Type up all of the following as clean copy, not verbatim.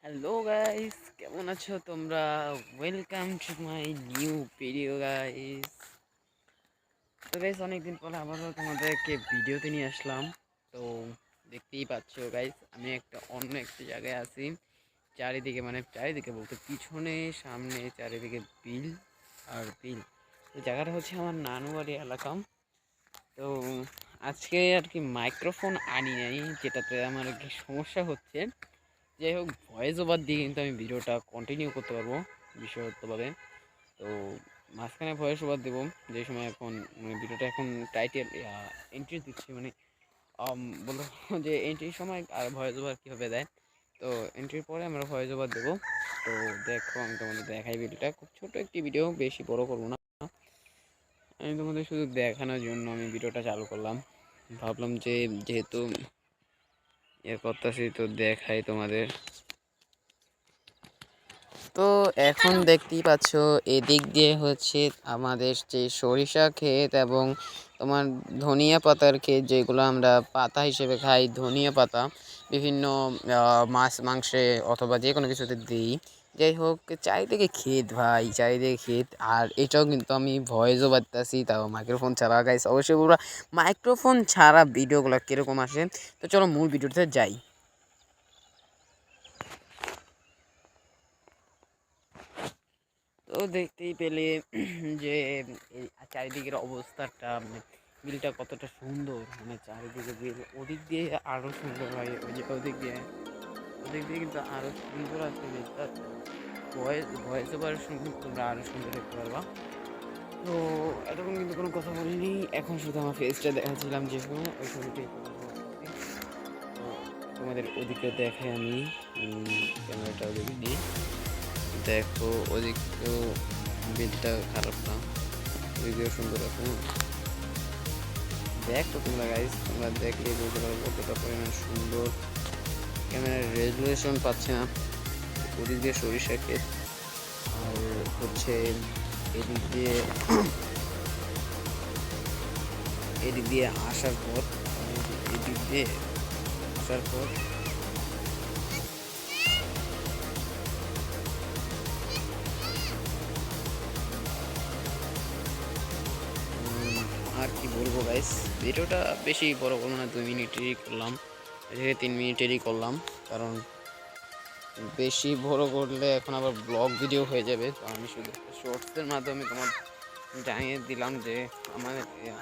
Hello guys, কেমন আছো তোমরা? Welcome to my new video guys. তো গাইস, অনেকদিন পর আবারও তোমাদেরকে ভিডিওতে নিয়ে আসলাম। তো দেখতেই পাচ্ছো গাইস, আমি অন্য একটা জায়গায় আছি। চারিদিকে চারিদিকে বলতে পিছনে সামনে চারিদিকে বিল আর বিল। তো জায়গাটা হচ্ছে আমার নানু বাড়ি এলাকা। তো আজকে আর কি মাইক্রোফোন আনি নাই, যেটাতে আমার আর কি সমস্যা হচ্ছে। যাই হোক, ভয়েস ওভার দিয়ে কিন্তু আমি ভিডিওটা কন্টিনিউ করতে পারবো বিশ্বস্তভাবে। তো মাঝখানে ভয়েস ওভার দেবো যে সময় এখন ভিডিওটা এখন টাইটেল এন্ট্রি দিচ্ছি, বলতে যে এন্ট্রির সময় আর ভয়েস ওভার কীভাবে দেয়। তো এন্ট্রির পরে আমরা ভয়েস ওভার দেবো। তো দেখো, আমি তোমাদের দেখাই ভিডিওটা। খুব ছোট একটি ভিডিও, বেশি বড় করবো না। আমি তোমাদের শুধু দেখানোর জন্য আমি ভিডিওটা চালু করলাম। ভাবলাম যে যেহেতু করতেছি, তো দেখাই তোমাদের। তো এখন দেখতেই পাচ্ছ, এদিক দিয়ে হচ্ছে আমাদের যে সরিষা ক্ষেত এবং তোমার ধনিয়া পাতার ক্ষেত, যেগুলো আমরা পাতা হিসেবে খাই। ধনিয়া পাতা বিভিন্ন মাছ মাংসে অথবা যে কোনো কিছুতে দিই। যাই হোক, চারিদিকে ক্ষেত ভাই, চারিদিকে ক্ষেত। আর এটাও কিন্তু আমি ভয়েসও বাড়তেছি, তাও মাইক্রোফোন ছাড়া। গাইস, অবশ্যই পুরো মাইক্রোফোন ছাড়া ভিডিওগুলো কীরকম আসে। তো চলো মূল ভিডিওতে যাই। তো দেখতেই পেলে যে এই চারিদিকের অবস্থাটা, বিলটা কতটা সুন্দর। চারিদিকে বিল, ওদিক দিয়ে আরো সুন্দর হয়। ওই যে ওদিক দিয়ে কিন্তু আরো সুন্দর আছে বিলটা। তো ভয়েস ওভার শুনলে তোমরা আরো সুন্দর দেখতে পারবা। তো এতক্ষণ কিন্তু কোনো কথা বলিনি, এখন শুধু আমার ফেসটা দেখাচ্ছিলাম যে সময়, ওই সময়টাই কথা বলতেছি। তো তোমাদের ওদিকে দেখাই আমি, ক্যামেরাটা ওদিকে নিয়ে দেখো। ওদিকেও বিলটা খারাপ না, ওদিকেও সুন্দর আছে। দেখো তোমরা গাইস, তোমরা দেখলে বুঝতে পারবো কতটা পরিমাণ সুন্দর। ক্যামেরার রেজুলেশন পাচ্ছে না। ওদিক দিয়ে সরিষা ক্ষেত, আর হচ্ছে এদিক দিয়ে আসার পর, এদিক দিয়ে আসার পর আর কি বলবো গাইস, ভিডিওটা বেশি বড় করবো না, 2 মিনিটেরই করলাম, 3 মিনিটেরই করলাম। কারণ বেশি বড় করলে এখন আবার ব্লগ ভিডিও হয়ে যাবে। তো আমি শুধু শর্টসের মাধ্যমে তোমার জানিয়ে দিলাম যে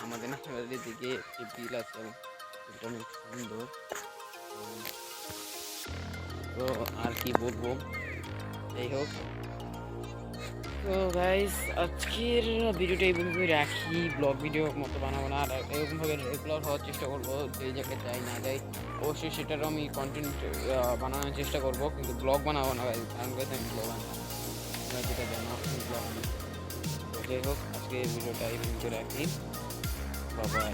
আমাদের নাচবাড়ির দিকে একটি বিল আছে, এটা অনেক সুন্দর। তো আর কি বলবো, যাই হোক। তো গাইস, আজকের ভিডিওটা এই পর্যন্ত রাখি। ব্লগ ভিডিও মতো বানাবো না, আর এরকমভাবে রেগুলার হওয়ার চেষ্টা করবো। যে জায়গায় যাই না যাই, অবশ্যই সেটারও আমি কন্টেন্ট বানানোর চেষ্টা করবো, কিন্তু ব্লগ বানাবো না গাইস। কারণ গাইস, আমি ব্লগ আনি, তোমরা যেটা জানো ব্লগ আনি। তো যাই হোক, আজকে ভিডিওটা এই পর্যন্ত রাখি। Bye bye.